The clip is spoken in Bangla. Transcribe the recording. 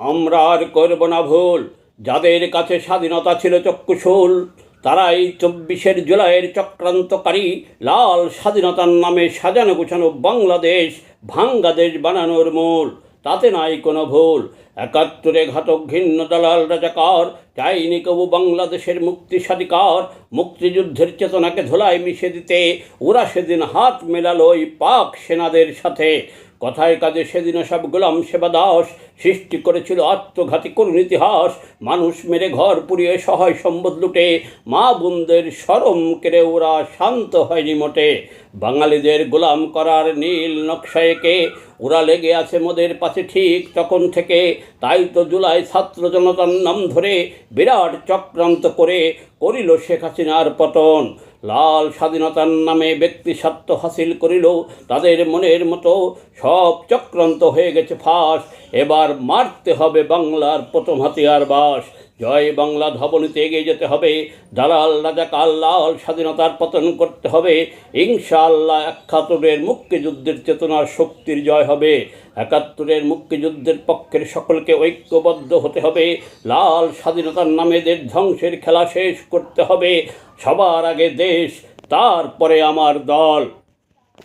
আমরা আর করব না ভুল। যাদের কাছে স্বাধীনতা ছিল চক্ষুশূল, তারাই 24শে জুলাইয়ের চক্রান্তকারী। লাল স্বাধীনতার নামে সাজানো গোছানো বাংলাদেশ ভাঙ্গা দেশ বানানোর মূল, তাতে নাই কোনো ভুল। 71-এ ঘাতক ঘৃণ্য দালাল রাজাকার চাইনি কবু বাংলাদেশের মুক্তি স্বাধিকার। মুক্তিযুদ্ধের চেতনাকে ধুলায় মিশে দিতে ওরা সেদিন হাত মেলালো ওই পাক সেনাদের সাথে। কথায় কাজে সেদিন সব গোলাম সেবা দাস সৃষ্টি করেছিল আত্মঘাতী করুণ ইতিহাস। মানুষ মেরে ঘর পুড়িয়ে সহায় সম্পদ লুটে মা বোনদের শরম কেড়ে ওরা শান্ত হয়নি মোটে। বাঙালিদের গোলাম করার নীল নকশা এঁকে ওরা লেগে আছে মোদের পাশে ঠিক তখন থেকে। তাই তো জুলাই ছাত্র জনতার নাম ধরে বিরাট চক্রান্ত করে করিল শেখ হাসিনার পতন। লাল স্বাধীনতার নামে ব্যক্তি স্বার্থ হাসিল করিল তাদের মনের মতো, সব চক্রান্ত হয়ে গেছে ফাঁস। এবার মারতে হবে বাংলার প্রথম হাতিয়ার বাস। জয় বাংলা ধবনীতে এগিয়ে যেতে হবে, দালাল রাজাকার লাল স্বাধীনতার পতন করতে হবে। ইনশাআল্লাহ 71-এর মুক্তিযুদ্ধের চেতনার শক্তির জয় হবে। 71-এর মুক্তিযুদ্ধের পক্ষের সকলকে ঐক্যবদ্ধ হতে হবে। লাল স্বাধীনতার নামে দেশ ধ্বংসের খেলা শেষ করতে হবে। সবার আগে দেশ, তারপরে আমার দল।